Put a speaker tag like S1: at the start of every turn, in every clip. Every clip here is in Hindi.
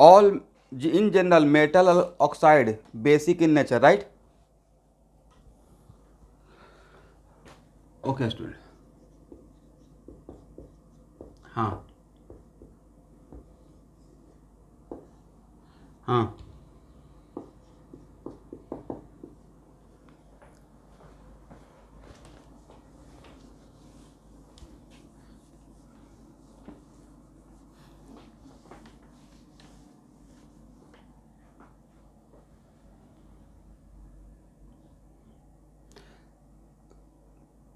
S1: All in general metal oxide basic in nature, right? Okay student. हाँ हाँ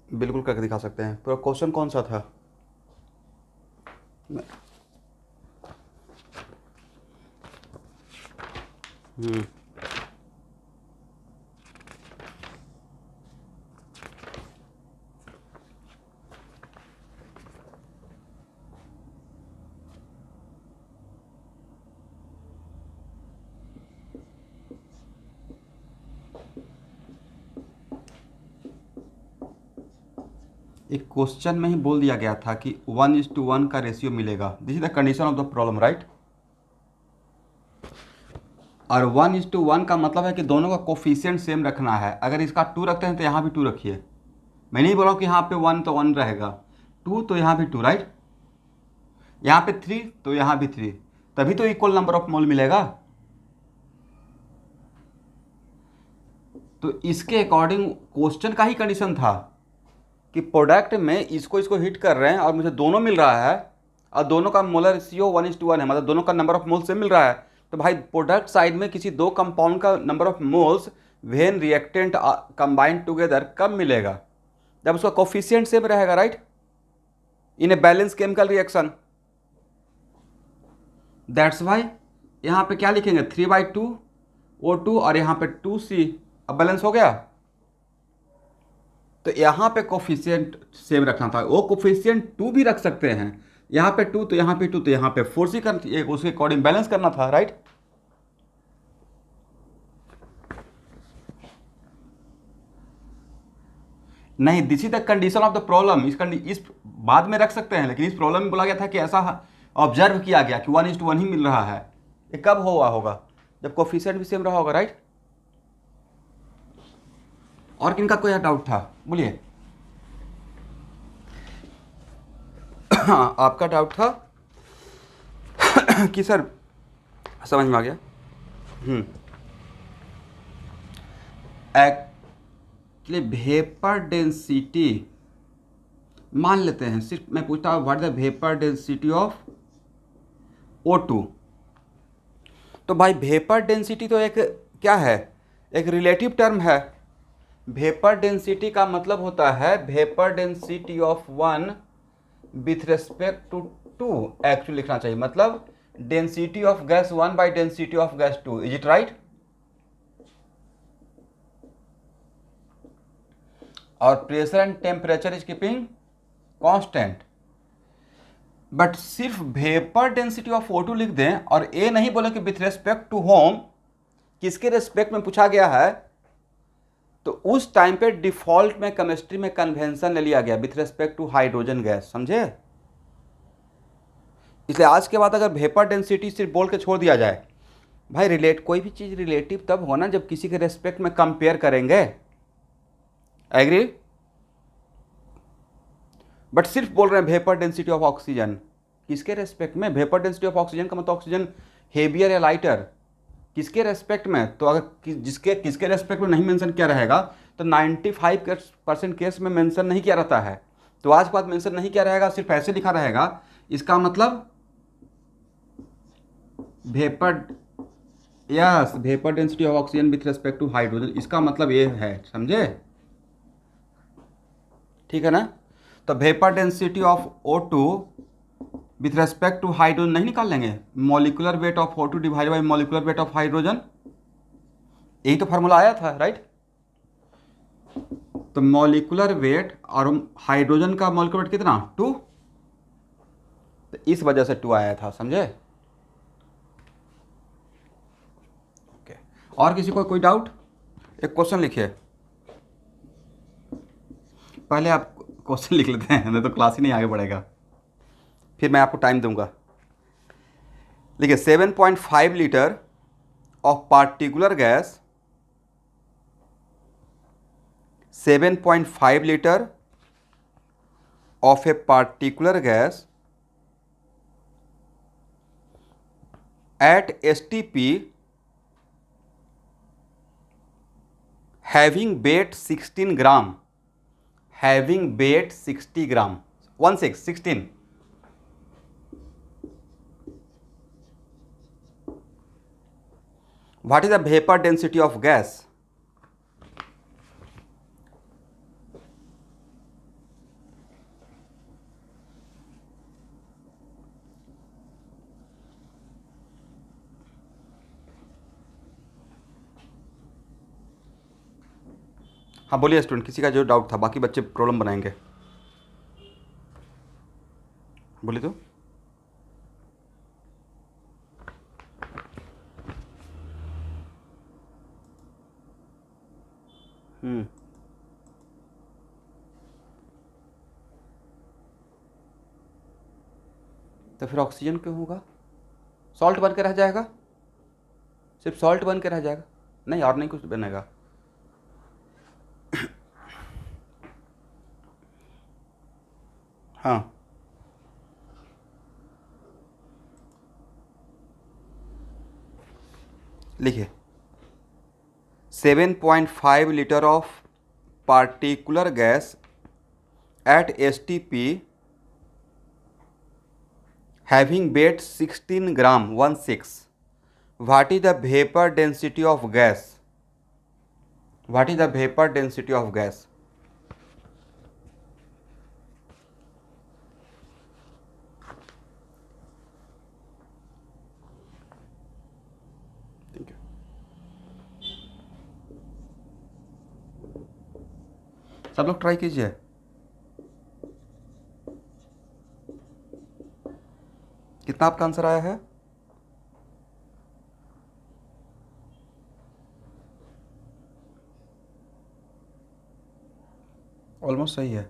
S1: बिल्कुल करके दिखा सकते हैं। पूरा क्वेश्चन कौन सा था? हम्म एक क्वेश्चन में ही बोल दिया गया था कि 1:1 का रेशियो मिलेगा। This is the condition of the problem, right? और 1:1 का मतलब है कि दोनों का कोफिशिएंट सेम रखना है। अगर इसका 2 रखते हैं तो यहाँ भी 2 रखिए। मैं नहीं बोल रहा हूँ कि यहाँ पे 1 तो 1 रहेगा, 2 तो यहाँ भी 2, राइट? यहाँ पे 3 तो यहाँ भी 3, तभी तो इक्वल नंबर ऑफ मोल मिलेगा। तो इसके अकॉर्डिंग क्वेश्चन का ही कंडीशन था कि प्रोडक्ट में इसको इसको हिट कर रहे हैं और मुझे दोनों मिल रहा है, और दोनों का मोलर रेशियो 1:1 है, मतलब दोनों का नंबर ऑफ मोल से मिल रहा है। तो भाई प्रोडक्ट साइड में किसी दो कंपाउंड का number of moles when reactant combined together कब मिलेगा? जब उसका कोफिशिएंट सेम रहेगा, right? In a balance chemical reaction. That's why यहाँ पे क्या लिखेंगे, 3/2 O2 और यहाँ पे 2C। अब बैलेंस हो गया। तो यहाँ पे कोफिशिएंट सेम रखना था। वो कोफिशिएंट 2 भी रख सकते हैं, यहाँ पे 2 तो यहाँ पे 2 तो यहाँ पे 4C कर, उसके अकॉर्डिंग बैलेंस करना था, राइट? नहीं, this is the condition of the problem. इस बाद में रख सकते हैं, लेकिन इस प्रॉब्लम में बोला गया था कि ऐसा ऑब्जर्व किया गया कि 1:1 ही मिल रहा है। ये कब हुआ होगा? जब कोफिशिएंट भी सेम रहा होगा, राइट? और किनका कोई डाउट था, बोलिए। आपका डाउट था कि सर समझ में आ गया। एक्चुअली वेपर डेंसिटी मान लेते हैं, सिर्फ मैं पूछता हूँ what the vapour density of O2। तो भाई वेपर डेंसिटी तो एक क्या है, एक रिलेटिव टर्म है। वेपर डेंसिटी का मतलब होता है vapour density of one with respect to two, actually लिखना चाहिए, मतलब density of gas 1 by density of gas 2। Is it right? और pressure and temperature is keeping constant. But सिर्फ वेपर डेंसिटी ऑफ O2 लिख दें और ए नहीं बोले कि विथ रेस्पेक्ट टू होम, किसके रेस्पेक्ट में पूछा गया है, तो उस टाइम पे डिफॉल्ट में केमिस्ट्री में कन्वेंशन ले लिया गया with respect to hydrogen gas, समझे? इसलिए आज के बाद अगर वेपर डेंसिटी सिर्फ बोल के छोड़ दिया जाए, भाई कोई भी चीज़ रिलेटिव तब होना जब किसी के रेस्पेक्ट में कंपेयर करेंगे। एग्री? बट सिर्फ बोल रहे हैं वेपर डेंसिटी ऑफ ऑक्सीजन, किसके रेस्पेक्ट में? वेपर डेंसिटी ऑफ ऑक्सीजन का मतलब ऑक्सीजन हेवियर या लाइटर, किसके रेस्पेक्ट में? तो अगर किसके रेस्पेक्ट में नहीं मेंशन किया रहेगा तो 95% केस में मेंशन नहीं किया रहता है। तो आज के बाद मेंशन नहीं किया रहेगा, सिर्फ ऐसे लिखा रहेगा, इसका मतलब vapour, yes, vapour density of oxygen with respect to hydrogen, इसका मतलब ये है, समझे? ठीक है ना? तो vapour density of O2 with respect to hydrogen नहीं निकाल लेंगे, molecular weight of O2 divide by molecular weight of hydrogen, यही तो फार्मूला आया था, राइट? तो मॉलिकुलर वेट और हाइड्रोजन का मॉलिकुलर वेट कितना, 2, तो इस वजह से 2 आया था, समझे? ओके, और किसी को कोई डाउट? एक क्वेश्चन लिखिए, पहले आप क्वेश्चन लिख लेते हैं, नहीं तो क्लास ही नहीं आगे बढ़ेगा, फिर मैं आपको टाइम दूंगा। देखिए 7.5 litre of particular gas, 7.5 litre of a particular gas at STP having weight 16 gram, having weight 60 gram, 16. What is the vapor density of gas? हाँ बोलिए स्टूडेंट, किसी का जो डाउट था, बाकी बच्चे प्रॉब्लम बनाएंगे, बोलिए तो। तो फिर ऑक्सीजन क्यों होगा? सॉल्ट बन के रह जाएगा, सिर्फ सॉल्ट बन के रह जाएगा, नहीं और नहीं कुछ बनेगा। हाँ लिखिए 7.5 litre of particular gas at STP having weight 16 gram 16. What is the vapor density of gas? What is the vapor density of gas? Thank you. सब लोग ट्राई कीजिए। कितना आपका आंसर आया है? ऑलमोस्ट सही है,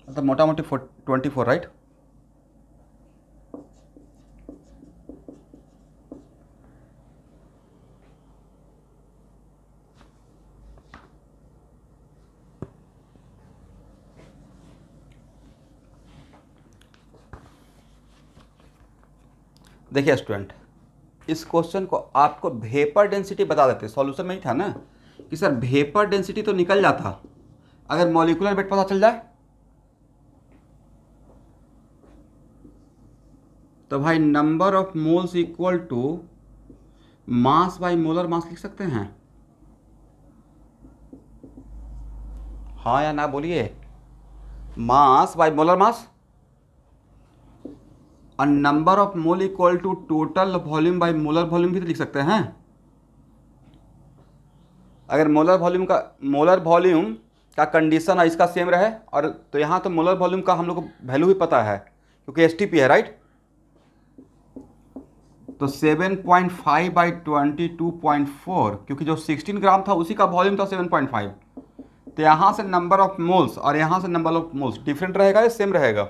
S1: मतलब मोटा मोटी 24, राइट? देखिए स्टूडेंट, इस क्वेश्चन को आपको वेपर डेंसिटी बता देते, सॉल्यूशन में ही था ना कि सर वेपर डेंसिटी तो निकल जाता अगर मॉलिक्यूलर वेट पता चल जाए। तो भाई number of moles equal to mass by molar mass लिख सकते हैं। हाँ या ना बोलिए, मास बाय मोलर मास, और number of mole equal to total volume by molar volume भी तो लिख सकते हैं। अगर मोलर वॉल्यूम का कंडीशन इसका सेम रहे, और तो यहाँ तो मोलर वॉल्यूम का हम लोग को वैल्यू भी पता है क्योंकि STP है, राइट? तो 7.5 बाई 22.4, क्योंकि जो 16 ग्राम था उसी का वॉल्यूम था 7.5, तो यहाँ से नंबर ऑफ मोल्स और यहाँ से नंबर ऑफ मोल्स डिफरेंट रहेगा या सेम रहेगा?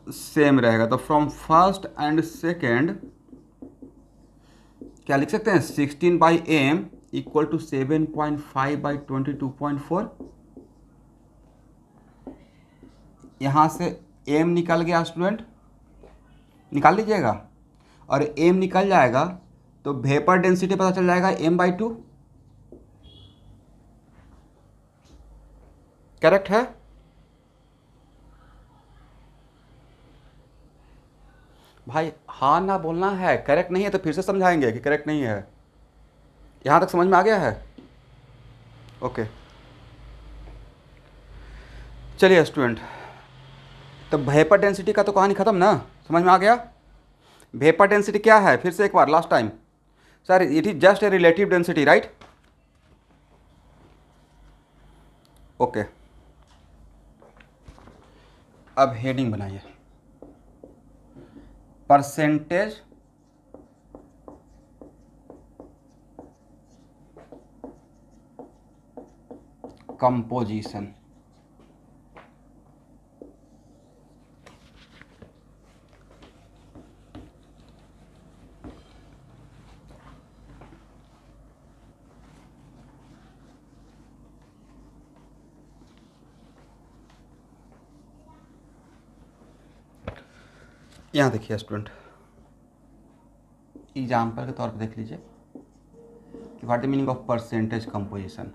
S1: सेम रहेगा। तो फ्रॉम फर्स्ट एंड सेकेंड क्या लिख सकते हैं? 16 by m equal to 7.5 by 22.4। यहाँ से m निकल गया स्टूडेंट, निकाल लीजिएगा, और m निकल जाएगा तो वेपर डेंसिटी पता चल जाएगा m/2। करेक्ट है? भाई हाँ ना बोलना है, करेक्ट नहीं है तो फिर से समझाएंगे कि करेक्ट नहीं है। यहाँ तक समझ में आ गया है? ओके चलिए स्टूडेंट, तो वेपर डेंसिटी का तो कहानी ख़त्म ना, समझ में आ गया? वेपर डेंसिटी क्या है? फिर से एक बार last time sir, it is just a relative density, right? Okay अब हेडिंग बनाइए, परसेंटेज कंपोजिशन। यहाँ देखिए स्टूडेंट, एग्जाम्पल के तौर पर देख लीजिए कि what the meaning of percentage composition.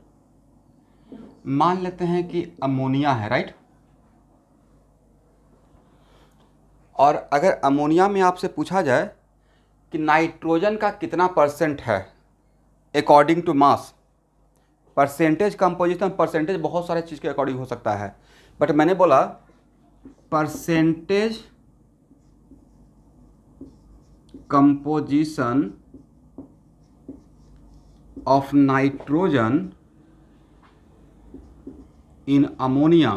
S1: मान लेते हैं कि अमोनिया है, राइट। और अगर अमोनिया में आपसे पूछा जाए कि नाइट्रोजन का कितना परसेंट है according to mass. Percentage composition, percentage बहुत सारे चीज़ के अकॉर्डिंग हो सकता है, बट मैंने बोला percentage composition of nitrogen in ammonia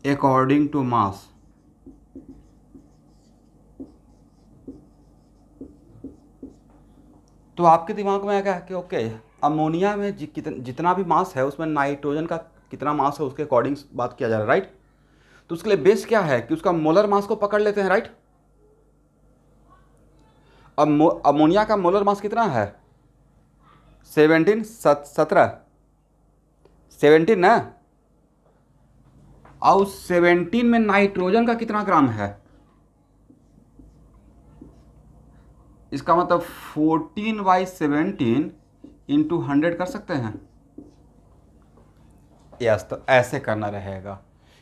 S1: according to mass. तो आपके दिमाग में आएगा कि ओके, अमोनिया में जितना भी मास है उसमें नाइट्रोजन का कितना मास है उसके अकॉर्डिंग बात किया जा रहा है, राइट। तो उसके लिए बेस क्या है कि उसका मोलर मास को पकड़ लेते हैं, राइट। अब अमोनिया का मोलर मास कितना है? 17 ना। और 17 में नाइट्रोजन का कितना ग्राम है? इसका मतलब 14/17 इंटू 100 कर सकते हैं। यस, तो ऐसे करना रहेगा।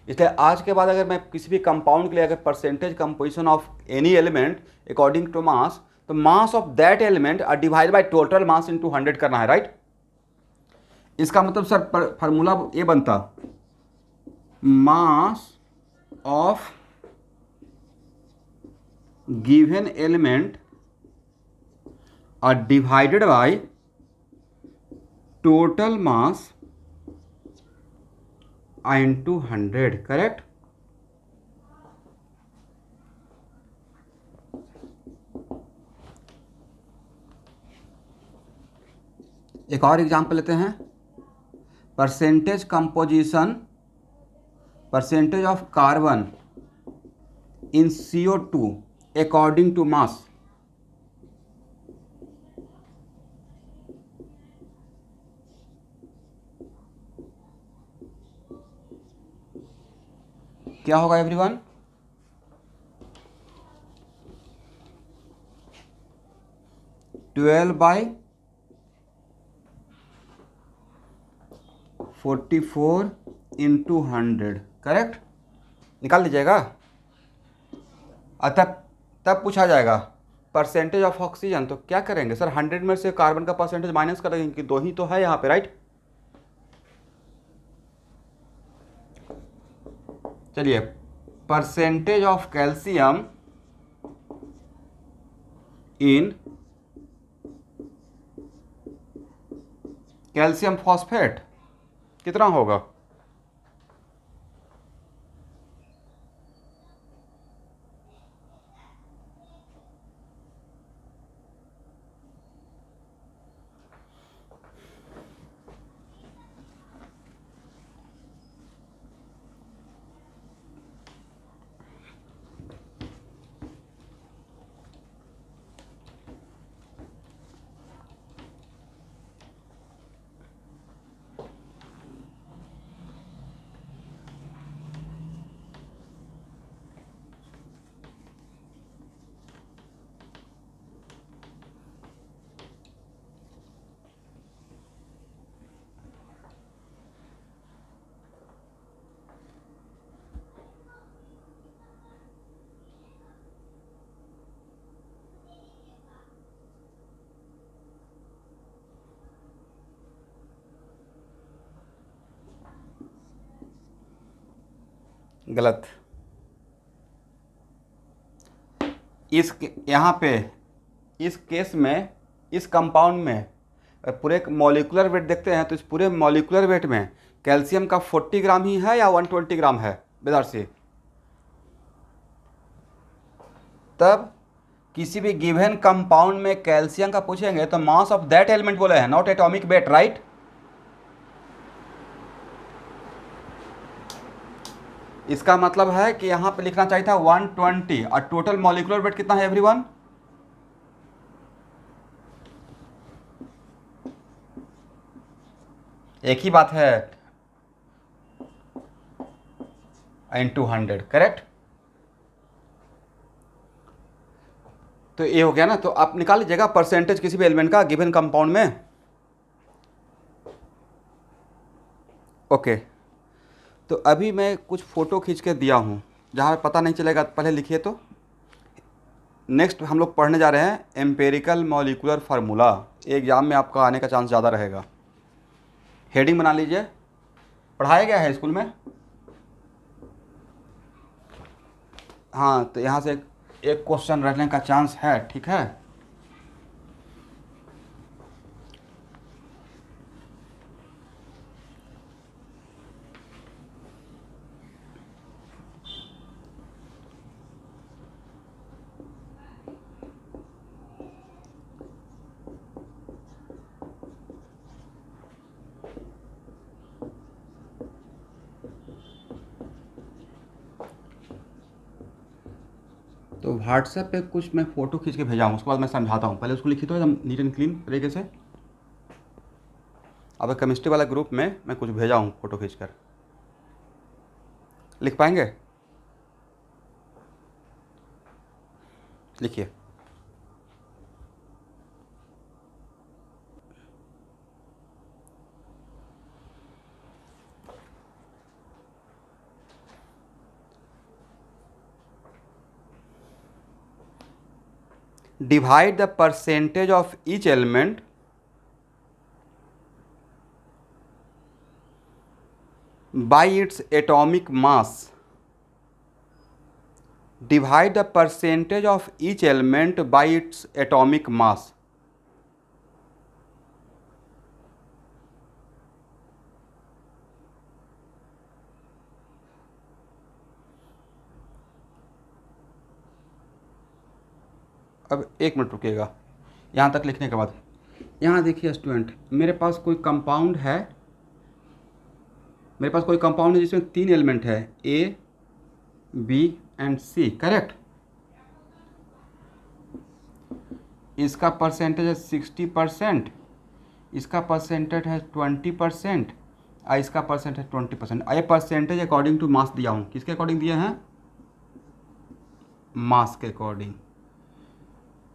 S1: इसलिए आज के बाद अगर मैं किसी भी कंपाउंड के लिए अगर percentage composition of any element according to mass, तो mass of that element are divide by total mass into 100 करना है, राइट। इसका मतलब सर फार्मूला ये बनता, mass of given element are divided by total mass into 100, correct. एक और एग्जांपल लेते हैं, percentage composition, percentage of carbon in CO2 according to mass. क्या होगा everyone? Twelve by 44 into 100, correct. निकाल लीजिएगा। तब पूछा जाएगा परसेंटेज ऑफ ऑक्सीजन, तो क्या करेंगे सर? 100 में से कार्बन का परसेंटेज माइनस करेंगे कि 2 ही तो है यहाँ पे, राइट। चलिए, percentage of calcium in calcium phosphate कितना होगा? गलत। यहाँ पे इस केस में, इस कंपाउंड में पूरे मॉलिक्यूलर वेट देखते हैं तो इस पूरे मॉलिक्यूलर वेट में कैल्शियम का 40 ग्राम ही है या 120 ग्राम है बेदार से? तब किसी भी गिवन कंपाउंड में कैल्शियम का पूछेंगे तो मास ऑफ दैट एलिमेंट बोले हैं, नॉट एटॉमिक वेट, राइट। इसका मतलब है कि यहाँ पे लिखना चाहिए था 120 और टोटल मॉलिक्यूलर वेट कितना है एवरीवन? एक ही बात है, इंटू 100, करेक्ट। तो ये हो गया ना। तो आप निकाल लीजिएगा परसेंटेज किसी भी एलिमेंट का गिवन कंपाउंड में। ओके, तो अभी मैं कुछ फ़ोटो खींच के दिया हूँ, जहाँ पता नहीं चलेगा पहले लिखिए। तो नेक्स्ट हम लोग पढ़ने जा रहे हैं एम्पेरिकल मॉलिक्यूलर फार्मूला। एग्ज़ाम में आपका आने का चांस ज़्यादा रहेगा। हेडिंग बना लीजिए। पढ़ाया गया है स्कूल में? हाँ, तो यहाँ से एक क्वेश्चन रहने का चांस है, ठीक है। तो व्हाट्सएप पे कुछ मैं फ़ोटो खींच के भेजा हूँ, उसके बाद मैं समझाता हूँ। पहले उसको लिखी तो एकदम नीट एंड क्लीन तरीके से। अब केमिस्ट्री वाला ग्रुप में मैं कुछ भेजा हूँ फ़ोटो खींच कर। लिख पाएंगे? लिखिए। Divide the percentage of each element by its atomic mass. Divide the percentage of each element by its atomic mass. अब एक मिनट रुकिएगा, यहाँ तक लिखने के बाद यहाँ देखिए स्टूडेंट, मेरे पास कोई कंपाउंड है, जिसमें 3 एलिमेंट है, ए, बी एंड सी, करेक्ट। इसका परसेंटेज है 60%, इसका परसेंटेज है 20%, और इसका परसेंटेज है 20%। ये परसेंटेज अकॉर्डिंग टू मास दिया हूँ। किसके अकॉर्डिंग दिए हैं? मास के अकॉर्डिंग।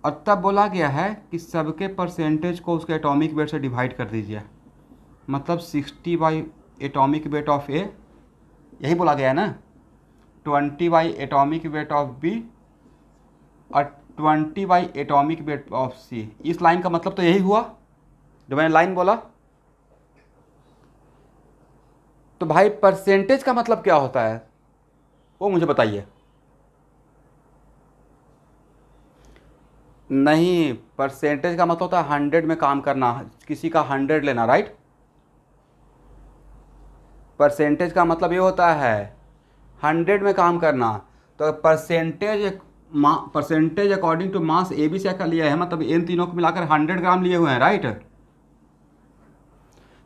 S1: और तब बोला गया है कि सबके परसेंटेज को उसके एटॉमिक वेट से डिवाइड कर दीजिए। मतलब 60 by atomic weight of A, यही बोला गया है ना। 20 by atomic weight of B और 20 by atomic weight of C. इस लाइन का मतलब तो यही हुआ जो मैंने लाइन बोला। तो भाई परसेंटेज का मतलब क्या होता है वो मुझे बताइए। नहीं, परसेंटेज का मतलब होता है 100 में काम करना, किसी का 100 लेना, राइट। परसेंटेज का मतलब ये होता है 100 में काम करना। तो percentage according to mass A B C का लिया है, मतलब इन तीनों को मिलाकर 100 ग्राम लिए हुए हैं, राइट।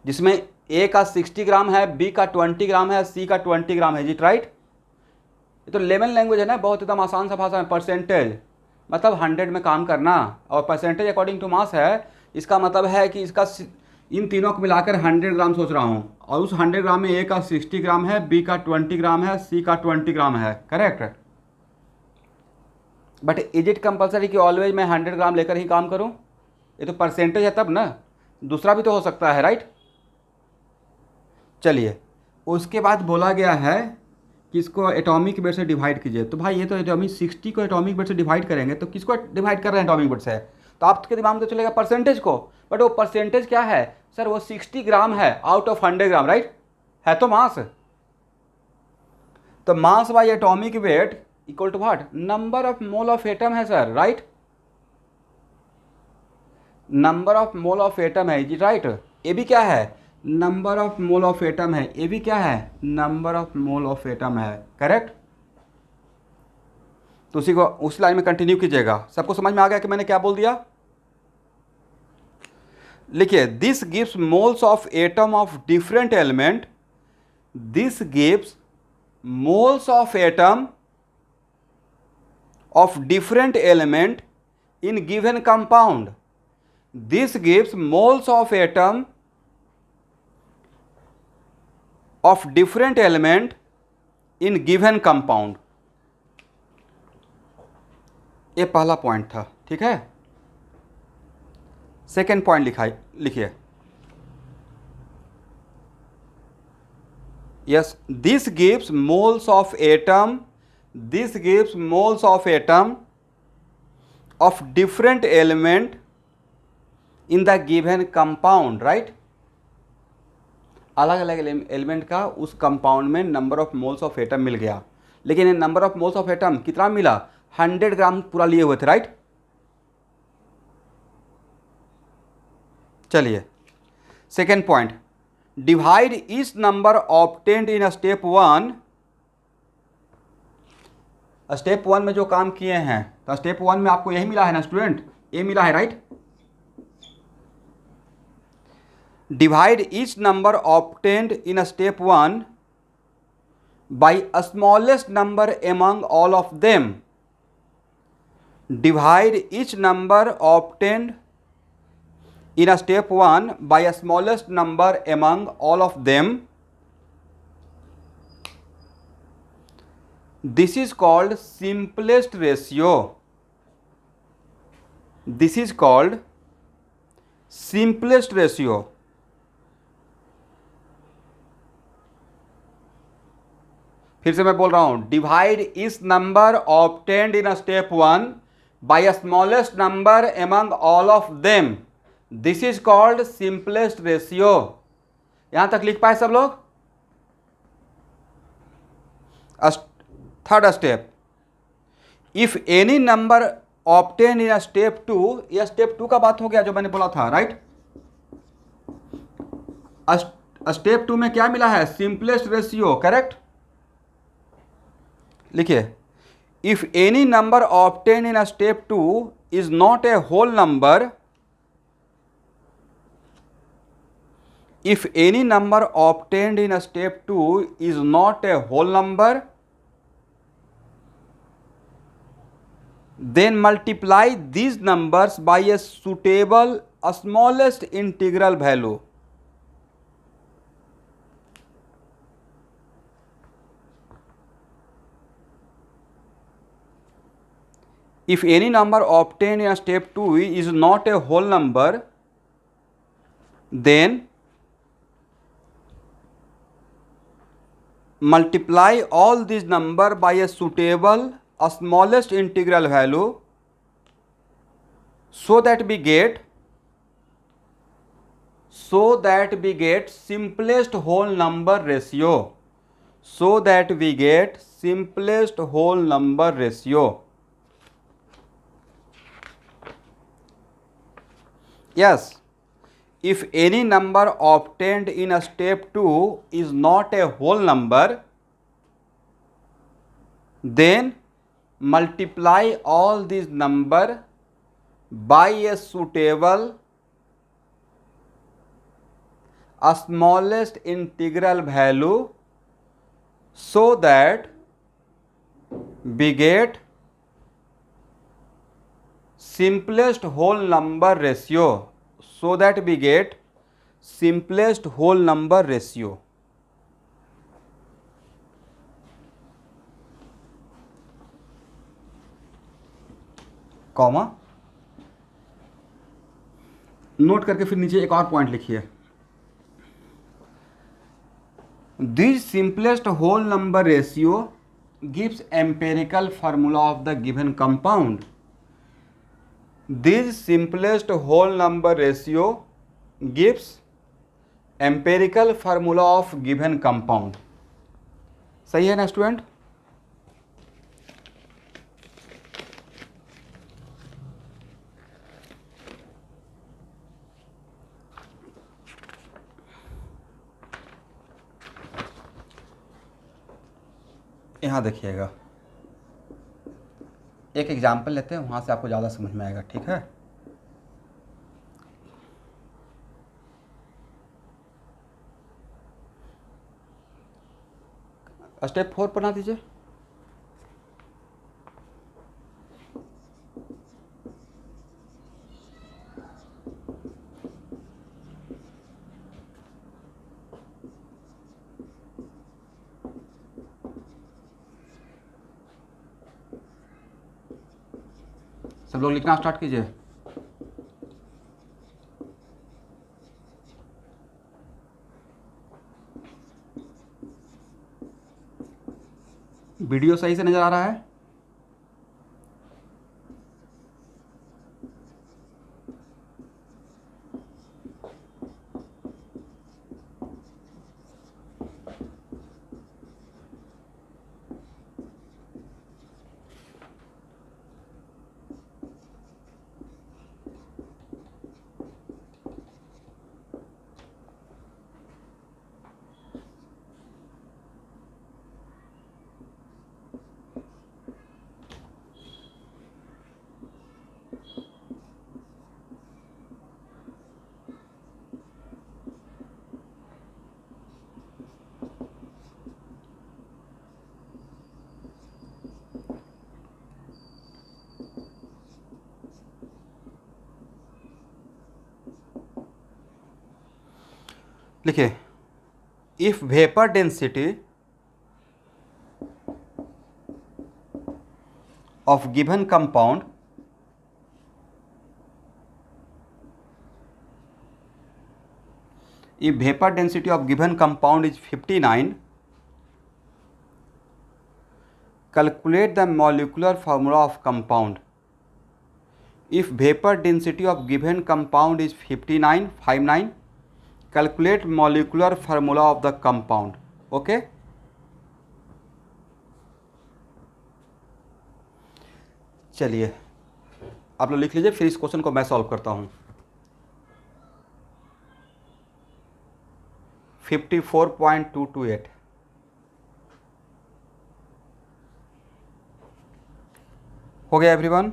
S1: जिसमें ए का 60 ग्राम है, बी का 20 ग्राम है, सी का 20 ग्राम है, जी राइट। ये तो लेमन लैंग्वेज है ना, बहुत एकदम आसान सा भाषा है। परसेंटेज मतलब 100 में काम करना, और परसेंटेज अकॉर्डिंग टू मास है, इसका मतलब है कि इसका इन तीनों को मिलाकर 100 ग्राम सोच रहा हूँ, और उस 100 ग्राम में ए का 60 ग्राम है, बी का 20 ग्राम है, सी का 20 ग्राम है, correct. But is it compulsory कि ऑलवेज मैं 100 ग्राम लेकर ही काम करूँ? ये तो परसेंटेज है तब ना, दूसरा भी तो हो सकता है, राइट। चलिए, उसके बाद बोला गया है कि इसको एटॉमिक वेट से डिवाइड कीजिए। तो भाई ये तो एटॉमिक 60 को एटॉमिक वेट से डिवाइड करेंगे, तो किसको डिवाइड कर रहे हैं एटॉमिक वेट से? तो आपके दिमाग में तो चलेगा परसेंटेज को, बट वो परसेंटेज क्या है सर? वो 60 ग्राम है आउट ऑफ 100 ग्राम, राइट। है तो मास। तो mass by atomic weight equal to what? Number of mole of atom है sir, right. Number of mole of atom है, जी राइट। ये भी क्या है? Number of mole of atom है। ये भी क्या है? Number of mole of atom है, करेक्ट। तो उसी को उस लाइन में कंटिन्यू कीजिएगा। सबको समझ में आ गया कि मैंने क्या बोल दिया? लिखिए, this gives moles of atom of different element. This gives moles of atom of different element in given compound. This gives moles of atom of different element in given compound। ये पहला पॉइंट था। ठीक है, सेकेंड पॉइंट लिखिए, yes, this gives moles of atom, this gives moles of atom of different element in the given compound, right. अलग अलग एलिमेंट का उस कंपाउंड में number of moles of atom मिल गया, लेकिन ये number of moles of atom कितना मिला, 100 ग्राम पूरा लिए हुए थे, राइट। चलिए सेकेंड पॉइंट, डिवाइड इस number obtained in step 1, step 1 में जो काम किए हैं, तो स्टेप 1 में आपको यही मिला है ना स्टूडेंट, ये मिला है, right. Divide each number obtained in step 1 by a smallest number among all of them. Divide each number obtained in a step 1 by a smallest number among all of them. This is called simplest ratio. This is called simplest ratio. फिर से मैं बोल रहा हूं, डिवाइड इस number obtained in step 1 by smallest number among all of them, this is called simplest ratio. यहां तक लिख पाए सब लोग। Third step, if any number obtain in step 2, यह स्टेप 2 का बात हो गया जो मैंने बोला था, राइट। स्टेप 2 में क्या मिला है, सिंपलेस्ट रेशियो, करेक्ट। लिखिए, if any number obtain in step 2 is not a whole number, if any number obtained in step 2 is not a whole number, then multiply these numbers by a suitable smallest integral value. If any number obtained in step 2 is not a whole number, then multiply all these number by a suitable smallest integral value, so that we get simplest whole number ratio, so that we get simplest whole number ratio. Yes, if any number obtained in a step 2 is not a whole number, then multiply all these number by a suitable smallest integral value, so that we get simplest whole number ratio, so that we get simplest whole number ratio. Comma, note करके फिर नीचे एक और पॉइंट लिखिए, this simplest whole number ratio gives empirical formula of the given compound. This simplest whole number ratio gives empirical formula of given compound. सही है ना स्टूडेंट। यहाँ देखिएगा, एक एग्जाम्पल लेते हैं, वहाँ से आपको ज़्यादा समझ में आएगा, ठीक है। स्टेप 4 बना दीजिए। सब लोग लिखना स्टार्ट कीजिए। वीडियो सही से नज़र आ रहा है? लिखिए, if vapour density of given compound if vapor density of given compound is 59, calculate the molecular formula of compound. If vapor density of given compound is 59, calculate molecular formula of the compound. Okay? चलिए आप लोग लिख लीजिए, फिर इस क्वेश्चन को मैं सॉल्व करता हूँ। 54.228 हो गया एवरीवन?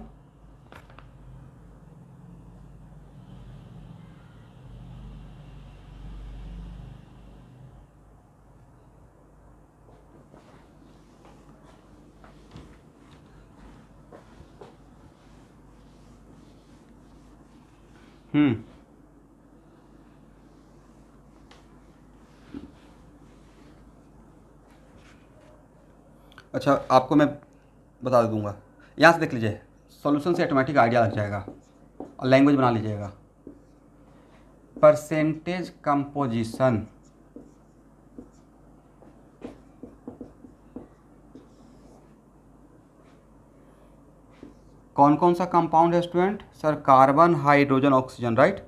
S1: अच्छा, आपको मैं बता दूंगा, यहाँ से देख लीजिए, सॉल्यूशन से ऑटोमेटिक आइडिया लग जाएगा और लैंग्वेज बना लीजिएगा। परसेंटेज कंपोजिशन कौन कौन सा कंपाउंड है student? Sir carbon, hydrogen, oxygen, right.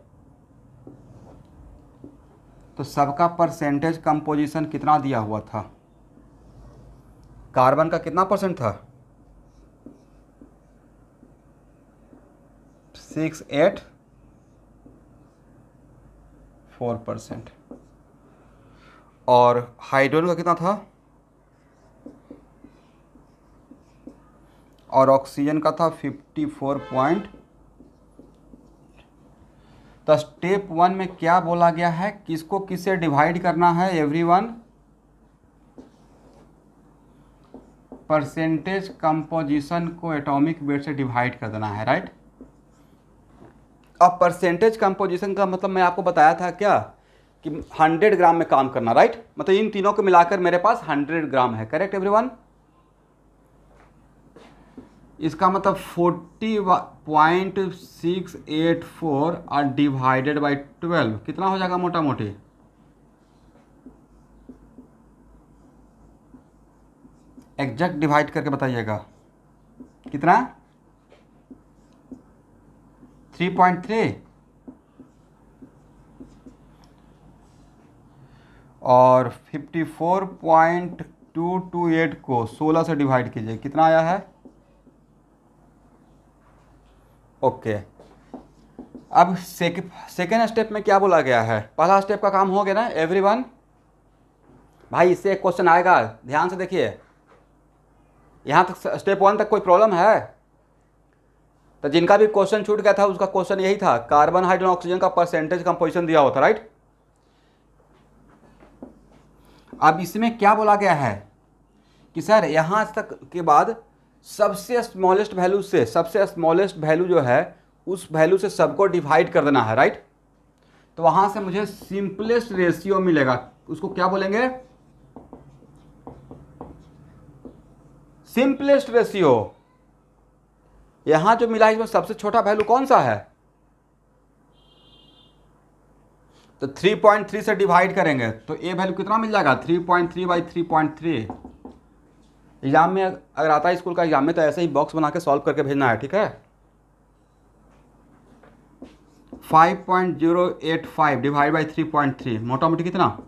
S1: तो सबका परसेंटेज कंपोजिशन कितना दिया हुआ था? कार्बन का कितना परसेंट था? 684%। और हाइड्रोजन का कितना था? और ऑक्सीजन का था 54 तो स्टेप 1 में क्या बोला गया है? किसको किससे डिवाइड करना है एवरीवन? परसेंटेज कंपोजिशन को एटॉमिक वेट से डिवाइड कर देना है, राइट। अब परसेंटेज कंपोजिशन का मतलब मैं आपको बताया था क्या कि 100 ग्राम में काम करना, राइट। मतलब इन तीनों को मिलाकर मेरे पास 100 ग्राम है, करेक्ट एवरीवन। इसका मतलब 40.684 और डिवाइडेड बाई 12 कितना हो जाएगा मोटा मोटी? एग्जैक्ट डिवाइड करके बताइएगा कितना? 3.3 और 54.228 को 16 से डिवाइड कीजिए, कितना आया है? ओके। अब सेकेंड स्टेप में क्या बोला गया है? पहला स्टेप का काम हो गया ना एवरीवन? भाई इससे एक क्वेश्चन आएगा, ध्यान से देखिए। यहाँ तक स्टेप 1 तक कोई प्रॉब्लम है? तो जिनका भी क्वेश्चन छूट गया था उसका क्वेश्चन यही था, कार्बन, हाइड्रोजन, ऑक्सीजन का परसेंटेज कंपोजिशन दिया हुआ था, राइट। अब इसमें क्या बोला गया है कि सर यहाँ तक के बाद सबसे स्मॉलेस्ट वैल्यू से, सबसे स्मॉलेस्ट वैल्यू जो है उस वैल्यू से सबको डिवाइड कर देना है, राइट। तो वहां से मुझे सिंपलेस्ट रेशियो मिलेगा, उसको क्या बोलेंगे? Simplest ratio. यहाँ जो मिला है इसमें सबसे छोटा वैल्यू कौन सा है? तो 3.3 से डिवाइड करेंगे तो ए वैल्यू कितना मिल जाएगा? 3.3 बाई 3.3। एग्जाम में अगर आता है स्कूल का एग्जाम में तो ऐसे ही बॉक्स बना के सॉल्व करके भेजना है, ठीक है। 5.085 डिवाइड बाई 3.3 मोटा मोटी कितना?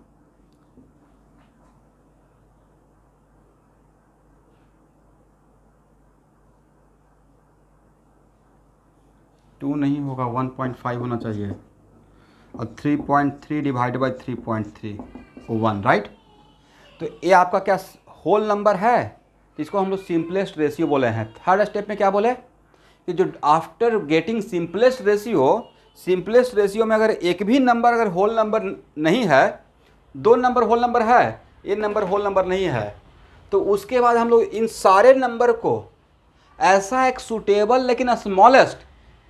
S1: 2 नहीं होगा, 1.5 होना चाहिए। और 3.3 डिवाइड बाई 3.3 1, राइट। तो ये आपका क्या होल नंबर है, इसको हम लोग सिंपलेस्ट रेशियो बोले हैं। थर्ड स्टेप में क्या बोले कि जो आफ्टर गेटिंग सिंपलेस्ट रेशियो में अगर एक भी नंबर अगर होल नंबर नहीं है, 2 नंबर होल नंबर है, ये नंबर होल नंबर नहीं है, तो उसके बाद हम लोग इन सारे नंबर को ऐसा एक सुटेबल लेकिन स्मॉलेस्ट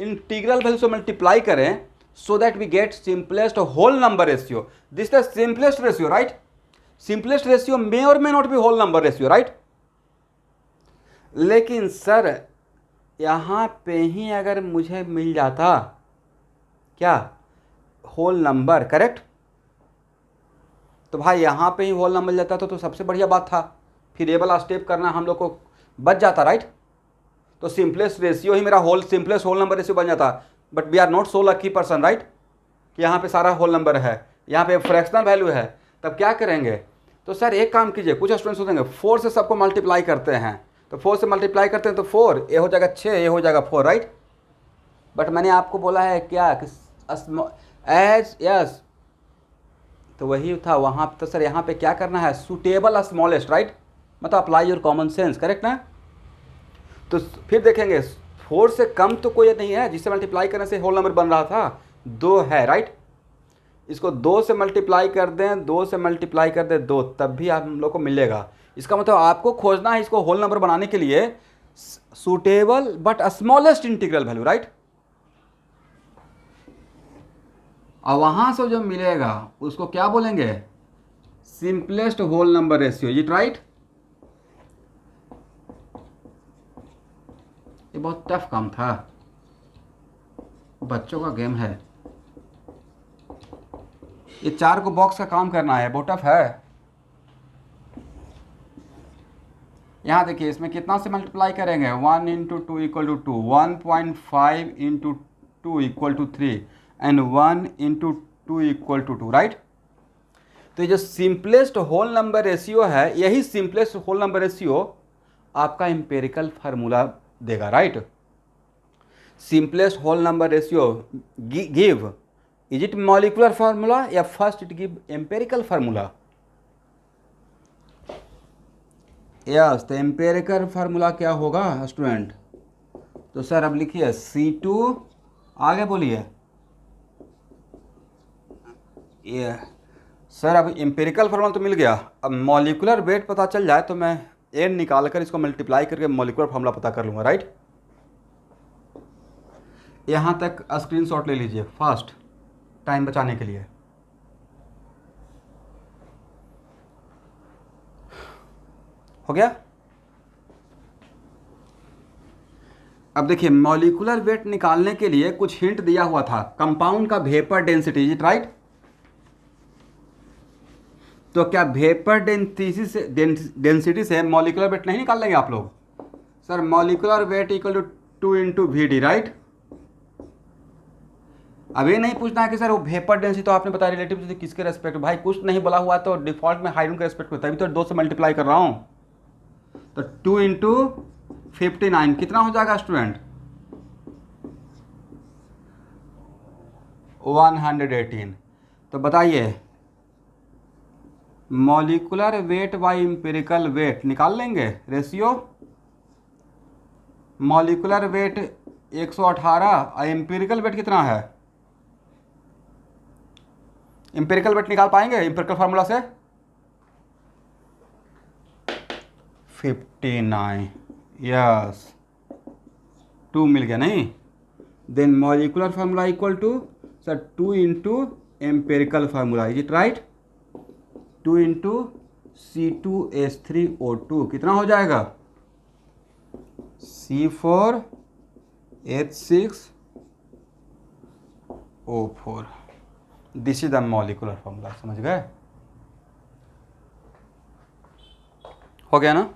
S1: इंटीग्रल वैल्यू से मल्टीप्लाई करें so that we get simplest whole number ratio. This is the simplest ratio, right? Simplest ratio may or may not be whole number ratio, right? लेकिन सर यहाँ पे ही अगर मुझे मिल जाता क्या होल नंबर, करेक्ट, तो भाई यहाँ पे ही होल नंबर मिल जाता तो सबसे बढ़िया बात था, फिर ये वाला स्टेप करना हम लोग को बच जाता, राइट। तो सिंपलेस्ट रेशियो ही मेरा सिंपलेस्ट होल नंबर रेशियो बन जाता। But we are not so lucky person, right, कि यहाँ पे सारा होल नंबर है, यहाँ पे फ्रैक्शनल वैल्यू है। तब क्या करेंगे? तो सर एक काम कीजिए, कुछ स्टूडेंट्स सोचेंगे 4 से सबको मल्टीप्लाई करते हैं, तो 4 से मल्टीप्लाई करते हैं तो 4, ये हो जाएगा 6, ये हो जाएगा 4, राइट। बट मैंने आपको बोला है क्या कि एज यस, तो वही था वहाँ। तो सर यहाँ पे क्या करना है? सुटेबल स्मॉलेस्ट, राइट, मतलब apply your common sense, correct ना। तो फिर देखेंगे 4 से कम तो कोई नहीं है जिससे मल्टीप्लाई करने से होल नंबर बन रहा था, 2 है, राइट। इसको 2 से मल्टीप्लाई कर दें, 2 से मल्टीप्लाई कर दें 2, तब भी आप हम लोग को मिलेगा। इसका मतलब आपको खोजना है इसको होल नंबर बनाने के लिए suitable but smallest integral value, right. और वहां से जो मिलेगा उसको क्या बोलेंगे? Simplest whole number ratio, it right. ये बहुत टफ काम था, बच्चों का गेम है। ये 4 को बॉक्स का काम करना है, बहुत टफ है। यहाँ देखिए इसमें कितना से मल्टीप्लाई करेंगे? 1 into 2 equal to 2, 1.5 into 2 equal to 3 and 1 into 2 equal to 2, right. तो ये जो सिंपलेस्ट होल नंबर रेशियो है, यही सिंपलेस्ट होल नंबर रेशियो आपका एम्पेरिकल फार्मूला देगा, right. Simplest whole number ratio give, is it molecular formula या first it give empirical formula? Yes, तो एम्पेरिकल फार्मूला क्या होगा स्टूडेंट? तो सर अब लिखिए C2, आगे बोलिए। ये सर अब एम्पेरिकल फार्मूला तो मिल गया, अब मॉलिक्यूलर वेट पता चल जाए तो मैं n निकाल कर इसको मल्टीप्लाई करके मॉलिक्यूलर फार्मूला पता कर लूँगा, राइट। यहाँ तक स्क्रीनशॉट ले लीजिए फास्ट, टाइम बचाने के लिए। हो गया? अब देखिए मॉलिक्यूलर वेट निकालने के लिए कुछ हिंट दिया हुआ था, कंपाउंड का vapour density, is it right. तो क्या वेपर डेंसिटी से मॉलिक्यूलर वेट नहीं निकाल लेंगे आप लोग? Sir molecular weight equal to 2 into VD, right. अब ये नहीं पूछना है कि सर वो वेपर डेंसिटी तो आपने बताया रिलेटिव किसके रेस्पेक्ट, भाई कुछ नहीं बोला हुआ तो डिफॉल्ट में हाइड्रोजन के रेस्पेक्ट में, तभी तो 2 से मल्टीप्लाई कर रहा हूँ। तो 2 इंटू 59 कितना हो जाएगा स्टूडेंट? 118। तो बताइए molecular weight by empirical weight निकाल लेंगे रेशियो। मॉलिक्यूलर वेट 118 और एम्पिरिकल वेट कितना है? एम्पिरिकल वेट निकाल पाएंगे एम्पिरिकल फार्मूला से? 59, यस, 2 मिल गया नहीं। Then molecular formula equal to sir 2 into empirical formula, is it right. 2 into C2H3O2 कितना हो जाएगा? C4 H6O4, this is the molecular formula. समझ गए? हो गया ना?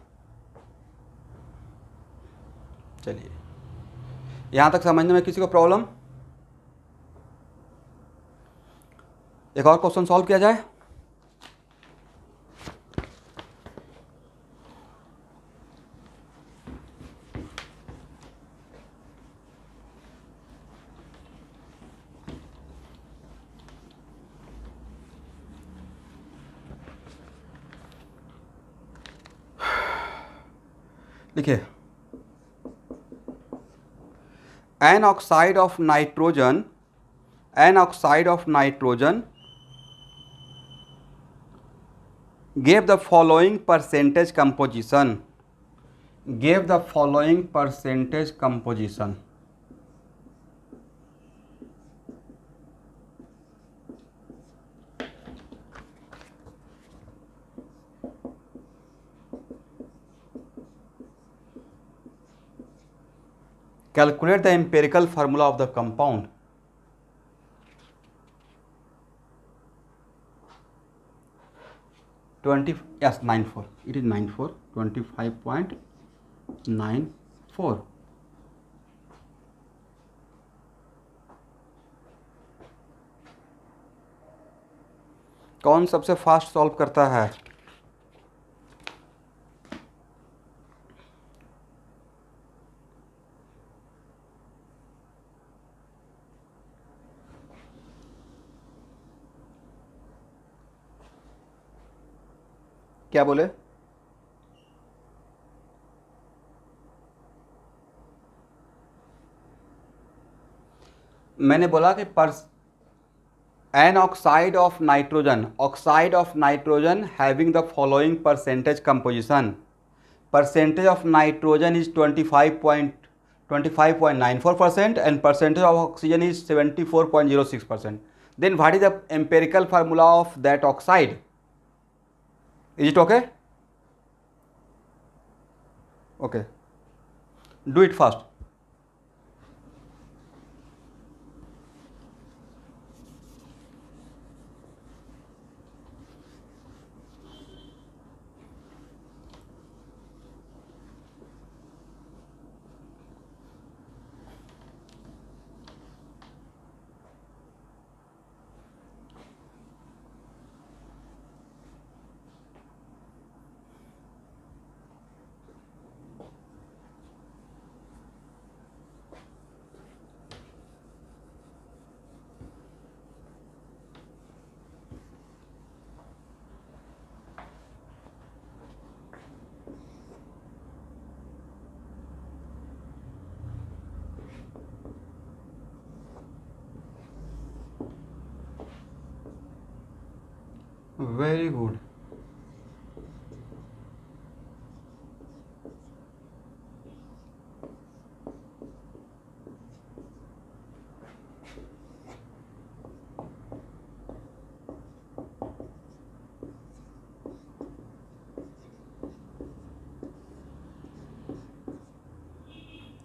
S1: चलिए, यहां तक समझने में किसी को प्रॉब्लम? एक और क्वेश्चन सॉल्व किया जाए। देखिए, an oxide of nitrogen gave the following percentage composition. Calculate the empirical formula of the compound. Yes, 94. It is 94. 25.94. कौन सबसे फास्ट सॉल्व करता है? क्या बोले? मैंने बोला कि an oxide of nitrogen having the following percentage composition. Percentage of nitrogen is 25.94% and percentage of oxygen is 74.06%. Then what is the empirical formula of that oxide? Is it okay? Okay. Do it fast. Very good.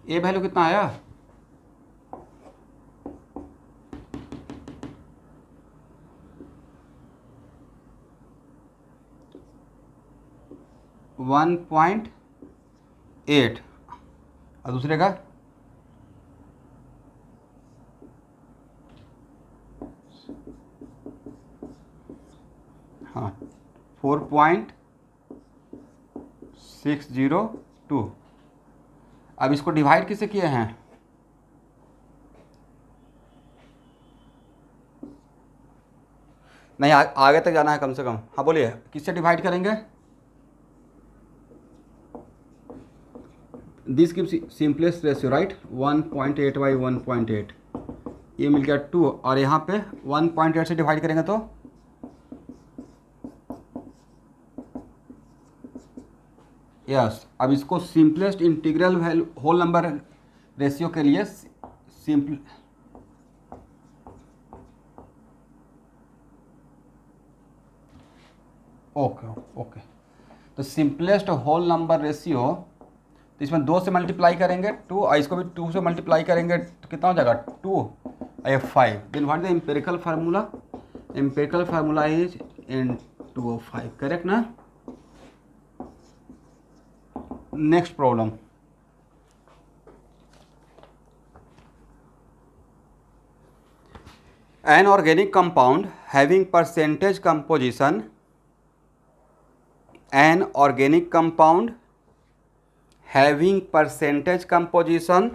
S1: A value कितना आया? 1.8 और दूसरे का हाँ 4.602। अब इसको डिवाइड किससे किए हैं? नहीं, आगे तक जाना है कम से कम। हाँ बोलिए, किससे डिवाइड करेंगे? This gives simplest ratio, right? 1.8 by 1.8, ये मिल गया 2, और यहाँ पे 1.8 से डिवाइड करेंगे तो यस। अब इसको simplest integral value whole number ratio के लिए सिंपल ओके। तो सिंपलेस्ट होल नंबर रेशियो तो इसमें 2 से मल्टीप्लाई करेंगे 2 और इसको भी 2 से मल्टीप्लाई करेंगे तो कितना हो जाएगा 2 और ये 5। Then what the empirical formula? Empirical formula is N2O5, correct ना? Next problem, an organic compound having percentage composition, an organic compound having percentage composition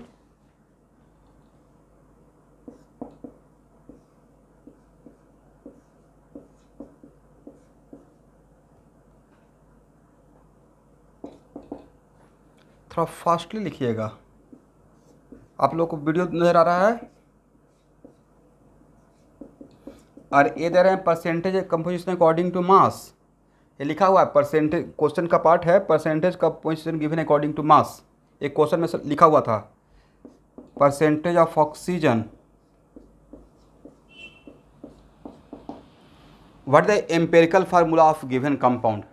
S1: थोड़ा फास्टली लिखिएगा, आप लोग को वीडियो नज़र आ रहा है? और ये दे रहे हैं percentage composition according to mass, ये लिखा हुआ है परसेंटेज, क्वेश्चन का पार्ट है percentage composition given according to mass. एक क्वेश्चन में लिखा हुआ था percentage of oxygen, what the empirical formula of given compound,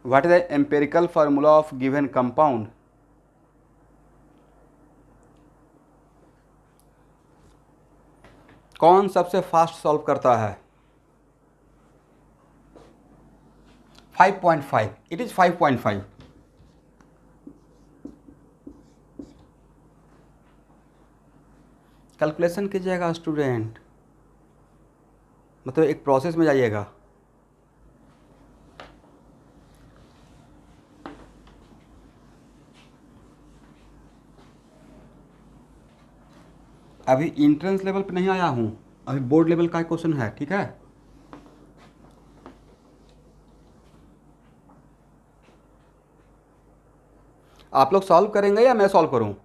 S1: what is the empirical formula of given compound? कौन सबसे फास्ट सॉल्व करता है? 5.5, इट इज 5.5। कैलकुलेशन कीजिएगा स्टूडेंट, मतलब एक प्रोसेस में जाइएगा। अभी इंट्रेंस लेवल पे नहीं आया हूँ, अभी बोर्ड लेवल का क्वेश्चन है, ठीक है? आप लोग सॉल्व करेंगे या मैं सॉल्व करूँ?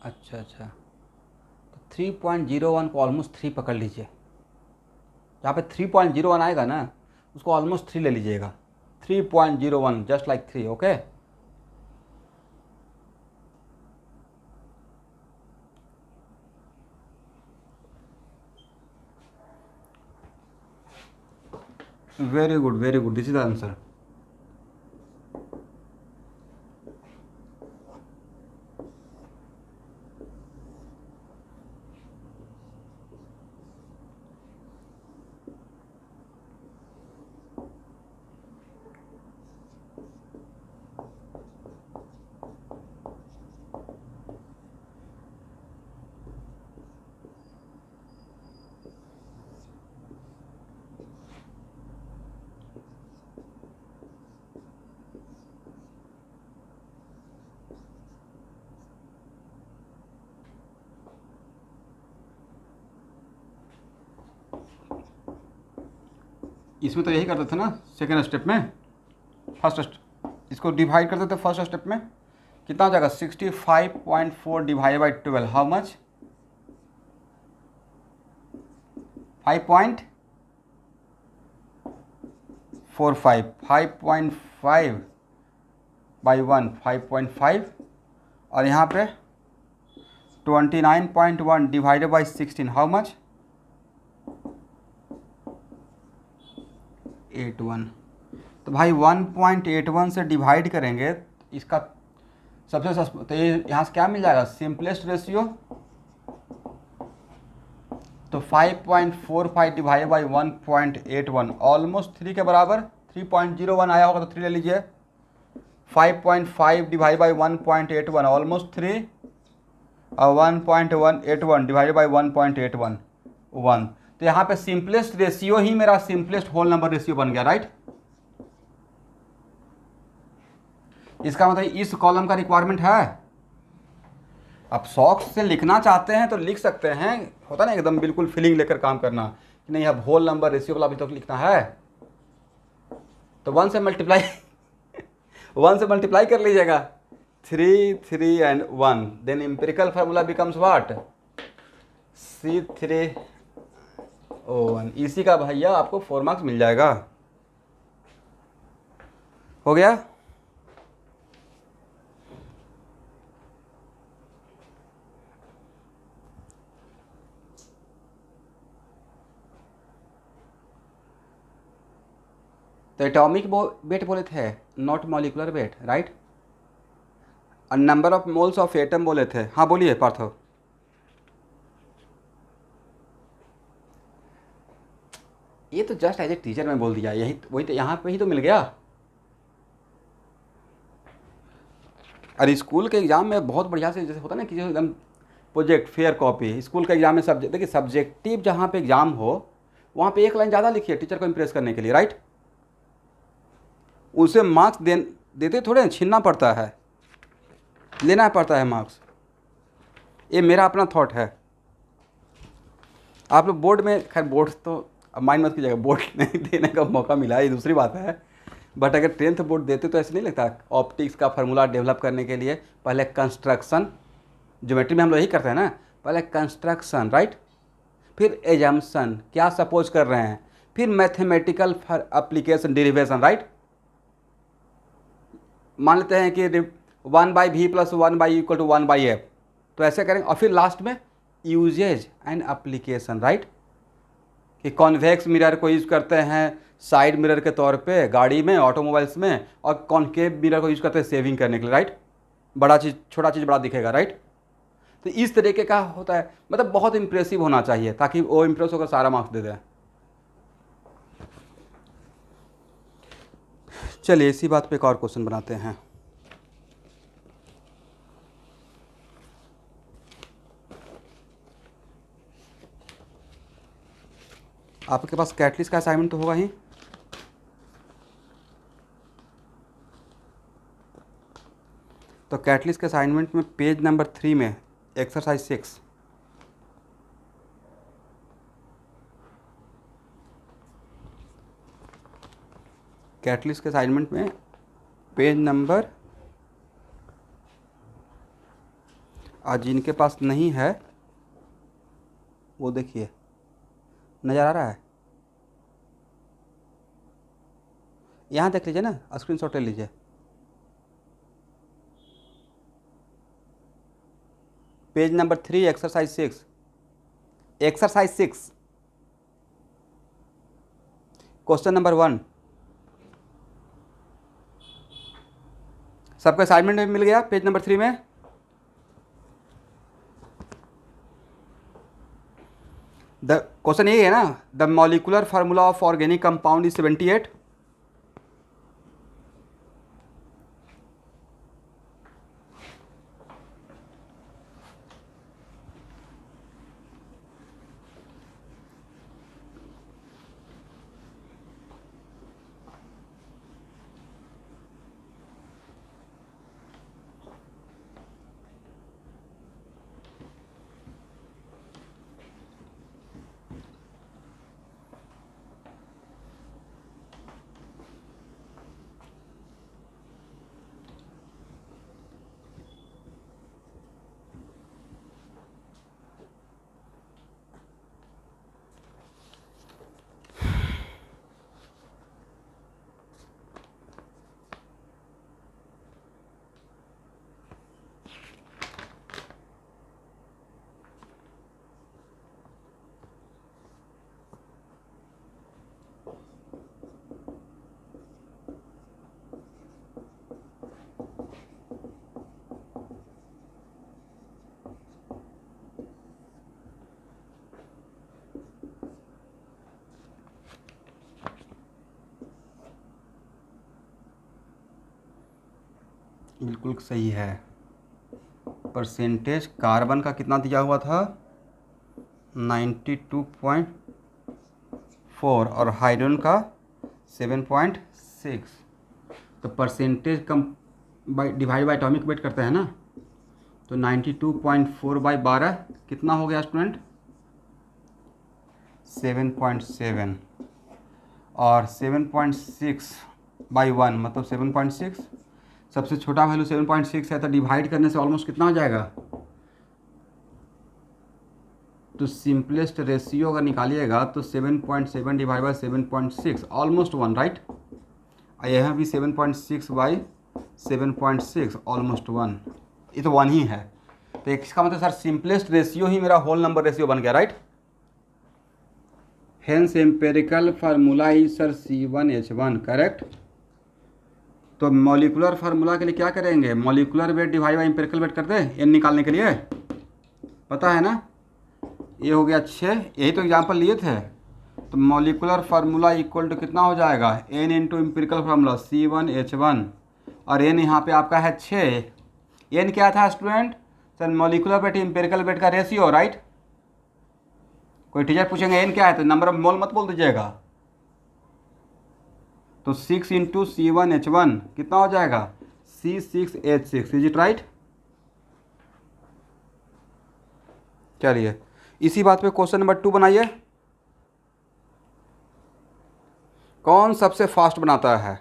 S1: अच्छा अच्छा, तो 3.01 को ऑलमोस्ट 3 पकड़ लीजिए, जहाँ पे 3.01 आएगा ना उसको ऑलमोस्ट 3 ले लीजिएगा, 3.01 just like 3, okay? Very good, this is the answer. इसमें तो यही करते थे ना सेकेंड स्टेप में, इसको डिवाइड करते थे फर्स्ट स्टेप में, कितना हो जाएगा 65.4 divide by 12, how much? 5.45, 5.5 by 1 5.5 और यहाँ पे 29.1 डिवाइडेड बाई 16 हाउ मच 81। तो भाई 1.81 से डिवाइड करेंगे इसका सबसे सस्ता, तो ये यहाँ से क्या मिल जाएगा सिंपलेस्ट रेशियो, तो 5.45 डिवाइड बाई 1.81 ऑलमोस्ट 3 के बराबर, 3.01 आया होगा तो 3 ले लीजिए। 5.5 डिवाइड बाई 1.81 ऑलमोस्ट 3 और 1.181 डिवाइडेड बाई 1.81 1। तो यहाँ पे सिंपलेस्ट रेशियो ही मेरा सिंपलेस्ट होल नंबर रेशियो बन गया, राइट। इसका मतलब इस कॉलम का रिक्वायरमेंट है। अब शौक से लिखना चाहते हैं तो लिख सकते हैं, होता ना एकदम बिल्कुल फीलिंग लेकर काम करना कि नहीं अब होल नंबर रेशियो वाला अभी तक लिखना है तो 1 से मल्टीप्लाई 1 से मल्टीप्लाई कर लीजिएगा 3 3 and 1 then empirical formula becomes what C3O1। इसी का भैया आपको 4 मार्क्स मिल जाएगा। हो गया। तो एटॉमिक वेट बोले थे, नॉट मॉलिकुलर वेट, राइट। और number of moles of atom बोले थे। हाँ बोलिए पार्थो। ये तो जस्ट एज ए टीचर में बोल दिया, यही वही तो यहाँ पे ही तो मिल गया। और स्कूल के एग्ज़ाम में बहुत बढ़िया से जैसे होता है ना कि जो एकदम प्रोजेक्ट फेयर कॉपी, स्कूल के एग्जाम में सब्जेक्ट देखिए सब्जेक्टिव जहाँ पे एग्जाम हो वहाँ पे एक लाइन ज़्यादा लिखिए टीचर को इम्प्रेस करने के लिए, राइट। उसे मार्क्स देते थोड़े छीनना पड़ता है, लेना पड़ता है मार्क्स। ये मेरा अपना थॉट है। आप लोग बोर्ड में, खैर बोर्ड तो अब माइंड मत कीजिएगा, बोर्ड नहीं देने का मौका मिला ये दूसरी बात है, बट अगर 10th बोर्ड देते तो ऐसे नहीं लगता। ऑप्टिक्स का फार्मूला डेवलप करने के लिए पहले कंस्ट्रक्शन, ज्योमेट्री में हम लोग यही करते हैं ना, पहले कंस्ट्रक्शन, राइट, फिर एजम्पशन क्या सपोज कर रहे हैं, फिर मैथमेटिकल एप्लीकेशन डेरिवेशन, राइट। मान लेते हैं कि 1/v + 1/e = 1/f, तो ऐसे करेंगे। और फिर लास्ट में यूजेज एंड एप्लीकेशन, राइट, कि कॉन्वेक्स मिरर को यूज़ करते हैं साइड मिरर के तौर पे गाड़ी में, ऑटोमोबाइल्स में, और कॉन्केव मिरर को यूज़ करते हैं सेविंग करने के लिए, राइट। बड़ा चीज़ छोटा चीज़ बड़ा दिखेगा, राइट। तो इस तरीके का होता है, मतलब बहुत इंप्रेसिव होना चाहिए ताकि वो इंप्रेस होकर सारा मार्क्स दे दें। चलिए इसी बात पे एक और क्वेश्चन बनाते हैं। आपके पास कैटलिस्ट का असाइनमेंट तो होगा ही। तो कैटलिस्ट के असाइनमेंट में पेज नंबर 3 में एक्सरसाइज 6 कैटलिस्ट के असाइनमेंट में पेज नंबर, आज जिनके पास नहीं है वो देखिए, नज़र आ रहा है, यहाँ देख लीजिए ना, स्क्रीनशॉट ले लीजिए। Page number 3 exercise 6, exercise 6 question number 1। सबका असाइनमेंट में मिल गया पेज नंबर 3 में। द क्वेश्चन यही है ना, the molecular formula of organic compound is 78। बिल्कुल सही है। परसेंटेज कार्बन का कितना दिया हुआ था, 92.4 और हाइड्रोजन का 7.6। तो percentage come by divide by atomic wait करते हैं ना, तो 92.4 बाई 12 कितना हो गया स्टूडेंट, 7.7। और 7.6 बाई 1 मतलब 7.6, सबसे छोटा वैल्यू 7.6 है, तो डिवाइड करने से ऑलमोस्ट कितना हो जाएगा। तो सिंपलेस्ट रेशियो अगर निकालिएगा तो 7.7 डिवाइड बाई 7.6 ऑलमोस्ट 1, राइट। यह भी 7.6 बाई 7.6 ऑलमोस्ट 1, ये तो 1 ही है। तो इसका मतलब सर सिंपलेस्ट रेशियो ही मेरा होल नंबर रेशियो बन गया, right. Hence empirical formula is sir C1H1, correct. तो मॉलिकुलर फार्मूला के लिए क्या करेंगे, molecular weight divide by empirical weight कर दे एन निकालने के लिए, पता है ना। ये हो गया 6, यही तो एग्जाम्पल लिए थे। तो मॉलिकुलर फार्मूला इक्वल टू कितना हो जाएगा, N into empirical formula C1H1, और एन यहाँ पे आपका है 6। एन क्या था student, sir molecular weight empirical weight का रेशियो, राइट। कोई टीचर पूछेंगे एन क्या है तो नंबर ऑफ मोल मत बोल दीजिएगा। तो 6 इंटू C1H1 कितना हो जाएगा, C6H6, इज इट राइट। चलिए इसी बात पे क्वेश्चन नंबर 2 बनाइए। कौन सबसे फास्ट बनाता है,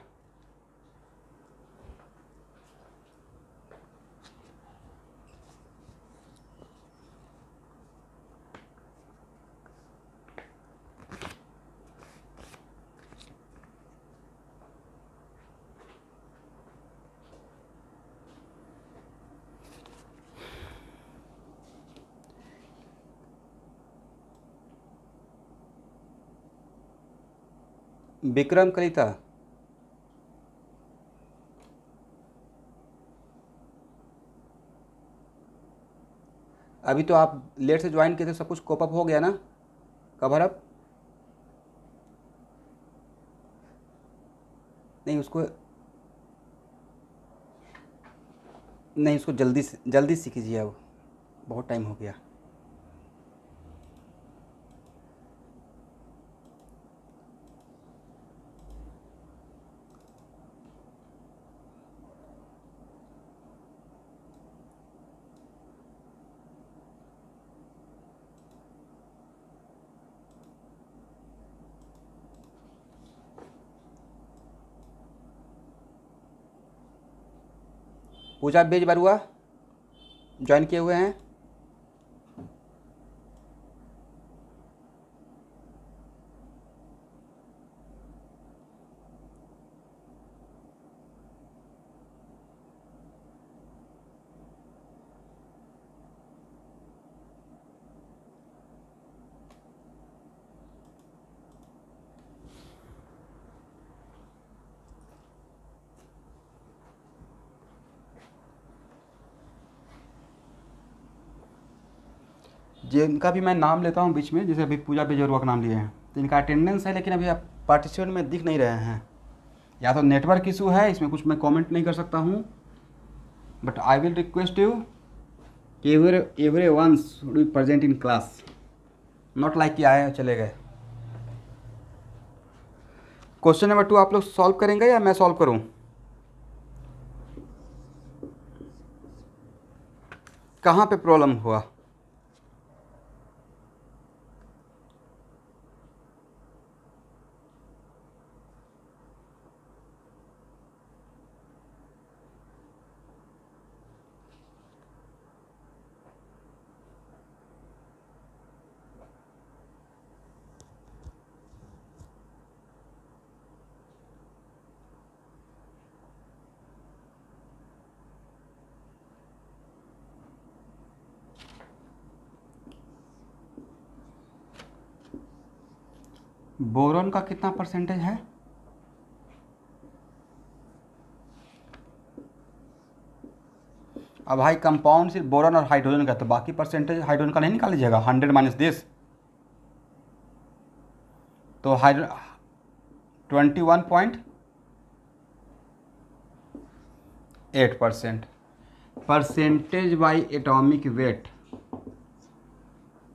S1: विक्रम कलिता। अभी तो आप लेट से ज्वाइन किए थे, सब कुछ कोप अप हो गया ना, कवर अप। नहीं उसको, नहीं उसको जल्दी सीख कीजिए, अब बहुत टाइम हो गया। पूजा बेज बरुआ ज्वाइन किए हुए हैं। जिनका भी मैं नाम लेता हूँ बीच में, जैसे अभी पूजा बेजरुआ का नाम लिए हैं, तो इनका अटेंडेंस है, लेकिन अभी आप पार्टिसिपेंट में दिख नहीं रहे हैं। या तो नेटवर्क इशू है, इसमें कुछ मैं कमेंट नहीं कर सकता हूँ, but I will request you कि every one should be present in class, not like कि आए चले गए। क्वेश्चन नंबर 2 आप लोग सॉल्व करेंगे या मैं सॉल्व करूँ, कहाँ पे प्रॉब्लम हुआ। बोरॉन का कितना परसेंटेज है, अब भाई कंपाउंड सिर्फ बोरॉन और हाइड्रोजन का, तो बाकी परसेंटेज हाइड्रोजन का नहीं निकाल लीजिएगा, 100 माइनस दिस, तो 21 point 8%। Percentage by atomic wait,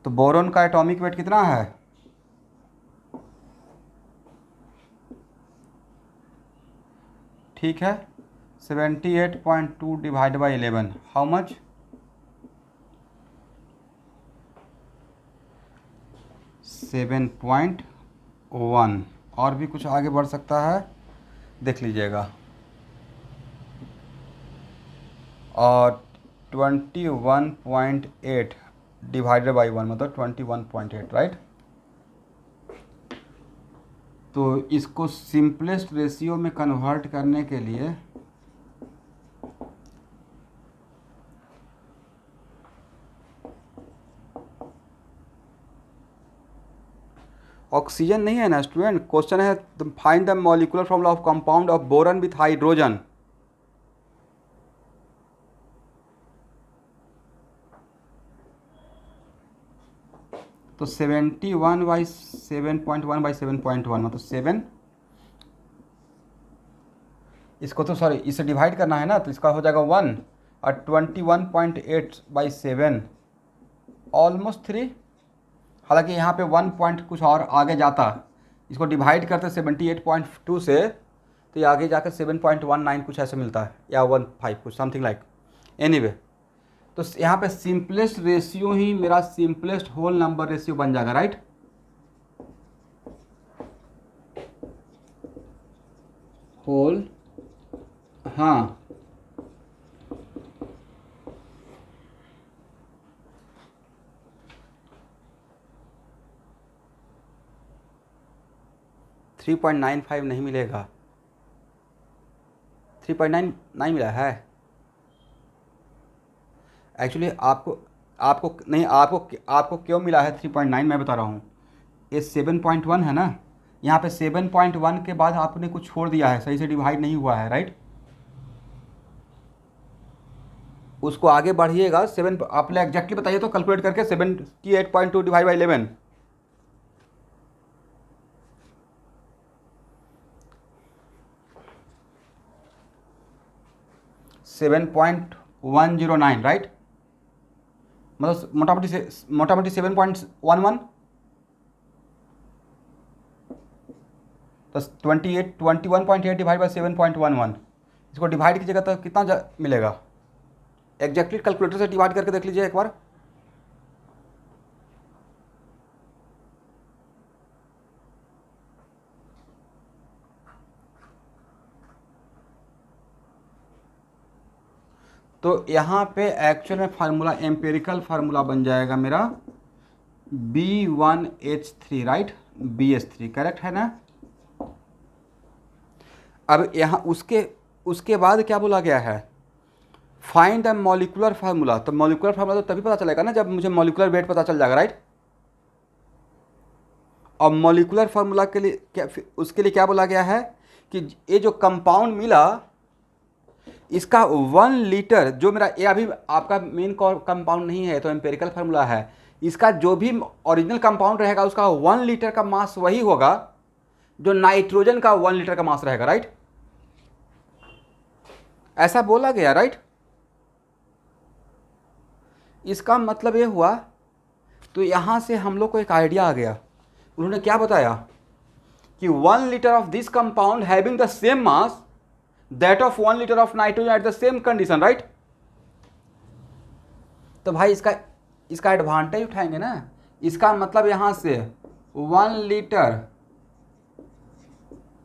S1: तो बोरोन का एटॉमिक वेट कितना है? ठीक है, 78.2 डिवाइड बाई 11, हाउ मच? 7.1। और भी कुछ आगे बढ़ सकता है, देख लीजिएगा। और 21.8 डिवाइडेड बाई 1 मतलब 21.8, राइट। तो इसको सिंपलेस्ट रेशियो में कन्वर्ट करने के लिए ऑक्सीजन नहीं है ना स्टूडेंट, क्वेश्चन है find the molecular formula of compound of boron with hydrogen. तो 71/7.1/7.1 मतलब 7, इसको तो सॉरी इसे डिवाइड करना है ना, तो इसका हो जाएगा 1, और 21.8/7 ऑलमोस्ट 3। हालांकि यहाँ पे 1 पॉइंट कुछ और आगे जाता, इसको डिवाइड करते 78.2 से, तो ये आगे जाकर 7.19 कुछ ऐसे मिलता है, या 15 कुछ समथिंग लाइक। एनीवे, तो यहाँ पे सिंपलेस्ट रेशियो ही मेरा सिंपलेस्ट होल नंबर रेशियो बन जाएगा, राइट। होल, हाँ, थ्री 3.95 नहीं मिलेगा, 3.99 मिला है एक्चुअली। आपको आपको नहीं, आपको क्यों मिला है 3.9, मैं बता रहा हूँ। ये 7.1 है ना, यहाँ पे 7.1 के बाद आपने कुछ छोड़ दिया है, सही से डिवाइड नहीं हुआ है, राइट। उसको आगे बढ़िएगा, 7 आपने एग्जैक्टली बताइए तो कैलकुलेट करके 78.2 डिवाइड बाई 11, सेवन 7.109, राइट। मतलब मोटामोटी 7.11, तो 21.8 डिवाइड बाई 7.11, इसको डिवाइड कीजिएगा तो कितना मिलेगा? एग्जैक्टली कैलकुलेटर से डिवाइड करके देख लीजिए एक बार। तो यहाँ पे एक्चुअल में फार्मूला, एम्पेरिकल फार्मूला बन जाएगा मेरा B1H3, राइट, BH3 करेक्ट है ना। अब यहाँ उसके बाद क्या बोला गया है? Find the molecular formula. तो मॉलिक्यूलर फार्मूला तो तभी पता चलेगा ना जब मुझे मॉलिक्यूलर वेट पता चल जाएगा, राइट। और मॉलिक्यूलर फार्मूला के लिए क्या, उसके लिए क्या बोला गया है कि ये जो कंपाउंड मिला, इसका 1 लीटर, जो मेरा ये अभी आपका मेन कंपाउंड नहीं है तो एम्पेरिकल फार्मूला है, इसका जो भी ओरिजिनल कंपाउंड रहेगा उसका 1 लीटर का मास वही होगा जो नाइट्रोजन का 1 लीटर का मास रहेगा, राइट। ऐसा बोला गया, राइट। इसका मतलब ये हुआ, तो यहाँ से हम लोग को एक आइडिया आ गया। उन्होंने क्या बताया कि 1 litre of this compound having the same mass that of 1 litre of nitrogen at the same condition, right. तो भाई इसका एडवांटेज उठाएंगे ना। इसका मतलब यहां से 1 litre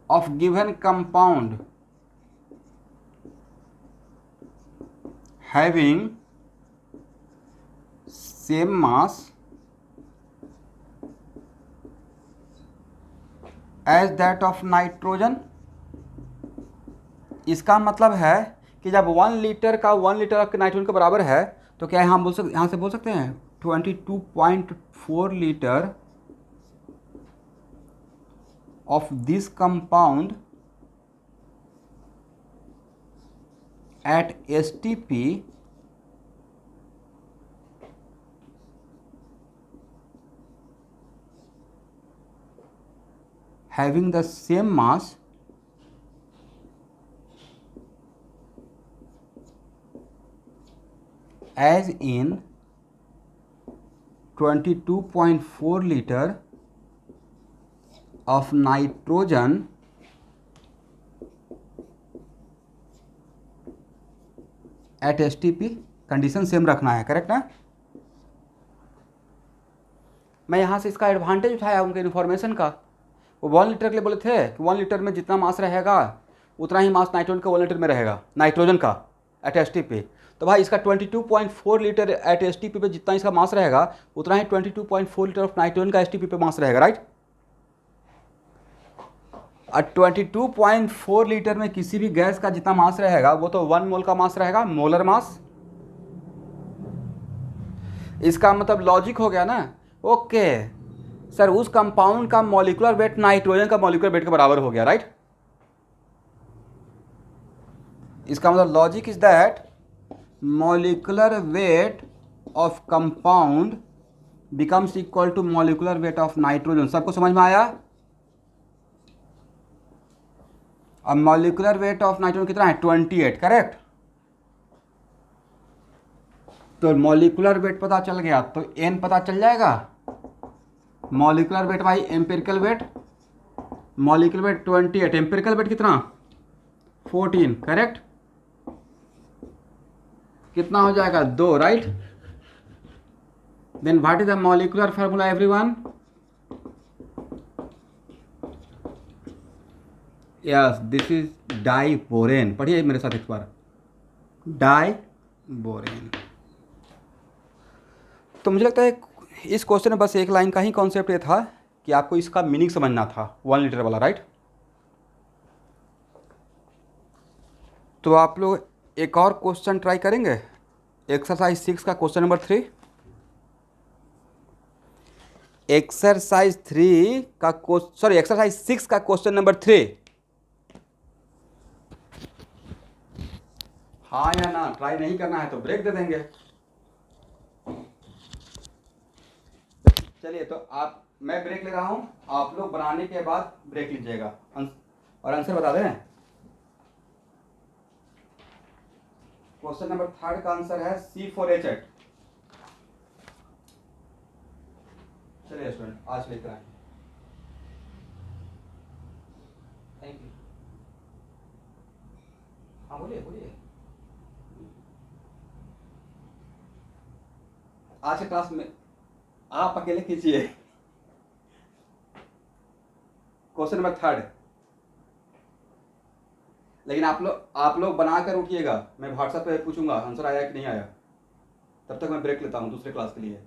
S1: of given compound having same mass as that of nitrogen. इसका मतलब है कि जब 1 लीटर का 1 लीटर ऑफ नाइट्रोजन के बराबर है, तो क्या यहाँ से बोल सकते हैं 22.4 litre of this compound at STP having the same mass as in 22.4 litre of nitrogen at STP, condition same रखना है, करेक्ट ना। मैं यहाँ से इसका एडवांटेज उठाया उनके इन्फॉर्मेशन का। वो 1 लीटर के लिए बोले थे कि 1 लीटर में जितना मास रहेगा उतना ही मास नाइट्रोजन का 1 लीटर में रहेगा, नाइट्रोजन का एट STP। तो भाई इसका 22.4 लीटर एट STP पे जितना इसका मास रहेगा उतना ही 22.4 लीटर ऑफ नाइट्रोजन का STP पे मास रहेगा, राइट। और 22.4 लीटर में किसी भी गैस का जितना मास रहेगा वो तो 1 मोल का मास रहेगा, मोलर मास। इसका मतलब लॉजिक हो गया ना। ओके सर, उस कंपाउंड का मॉलिक्यूलर वेट नाइट्रोजन का मॉलिक्यूलर वेट के बराबर हो गया, राइट। इसका मतलब logic is that molecular weight of compound becomes equal to molecular weight of nitrogen. सबको समझ में आया। अब मॉलिक्यूलर वेट ऑफ नाइट्रोजन कितना है? 28, करेक्ट। तो मॉलिक्यूलर वेट पता चल गया तो n पता चल जाएगा। मॉलिक्यूलर वेट भाई empirical weight, molecular weight 28, empirical weight कितना? 14, करेक्ट। कितना हो जाएगा? 2, right. Then what is the molecular formula everyone? Yes, this is diborane. पढ़िए मेरे साथ एक बार, डाइबोरेन। तो मुझे लगता है इस क्वेश्चन में बस एक लाइन का ही कॉन्सेप्ट ये था कि आपको इसका मीनिंग समझना था, 1 लीटर वाला, राइट। तो आप लोग एक और क्वेश्चन ट्राई करेंगे, एक्सरसाइज 6 का क्वेश्चन नंबर 3। एक्सरसाइज 6 का क्वेश्चन नंबर 3। हाँ या ना? ट्राई नहीं करना है तो ब्रेक दे देंगे। चलिए तो मैं ब्रेक ले रहा हूँ, आप लोग बनाने के बाद ब्रेक लीजिएगा और आंसर बता दें। क्वेश्चन नंबर 3 का आंसर है C4H8। चलिए स्टूडेंट, आज लेकर आए। Thank you. हाँ बोलिए बोलिए। आज के क्लास में आप अकेले कीजिए। क्वेश्चन नंबर 3, लेकिन आप लोग बना कर उठिएगा। मैं व्हाट्सएप पे पूछूंगा आंसर आया कि नहीं आया। तब तक मैं ब्रेक लेता हूँ दूसरे क्लास के लिए।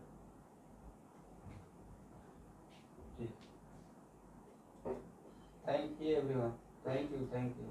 S1: Thank you everyone, thank you thank you.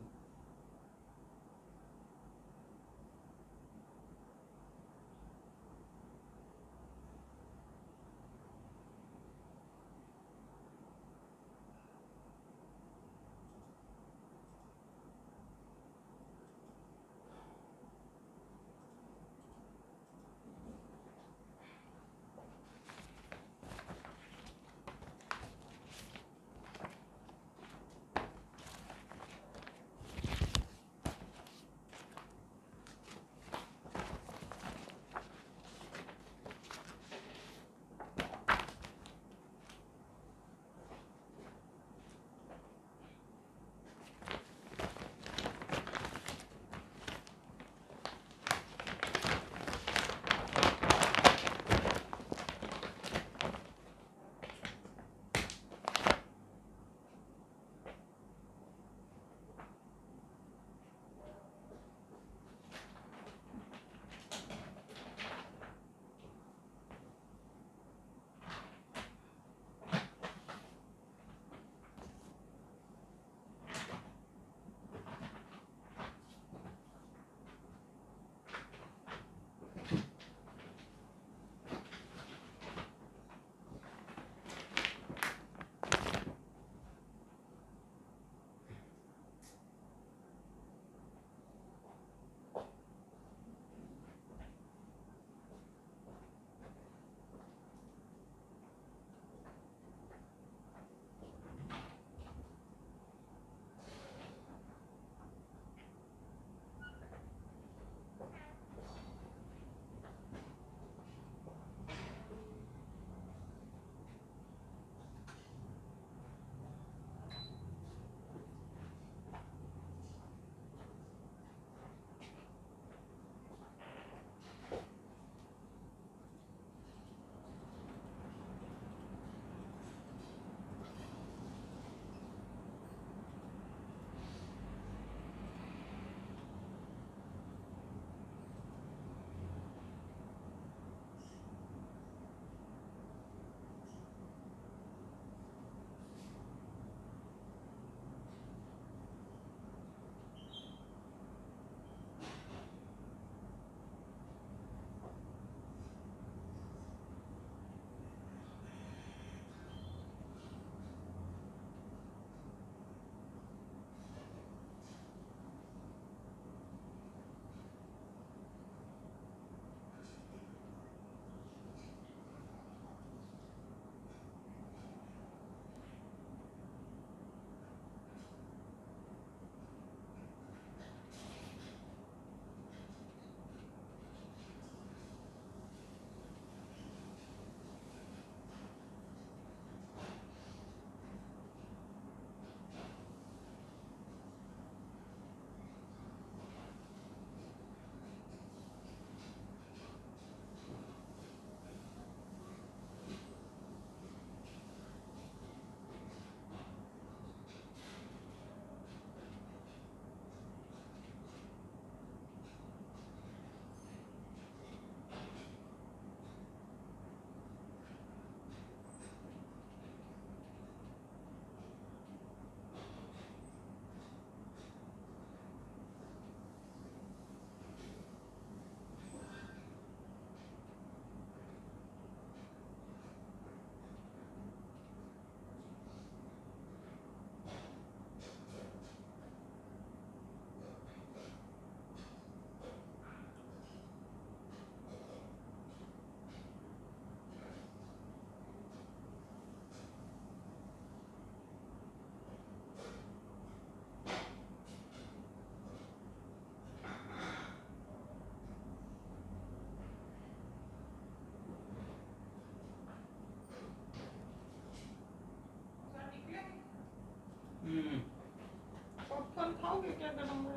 S2: क्या करूँगा?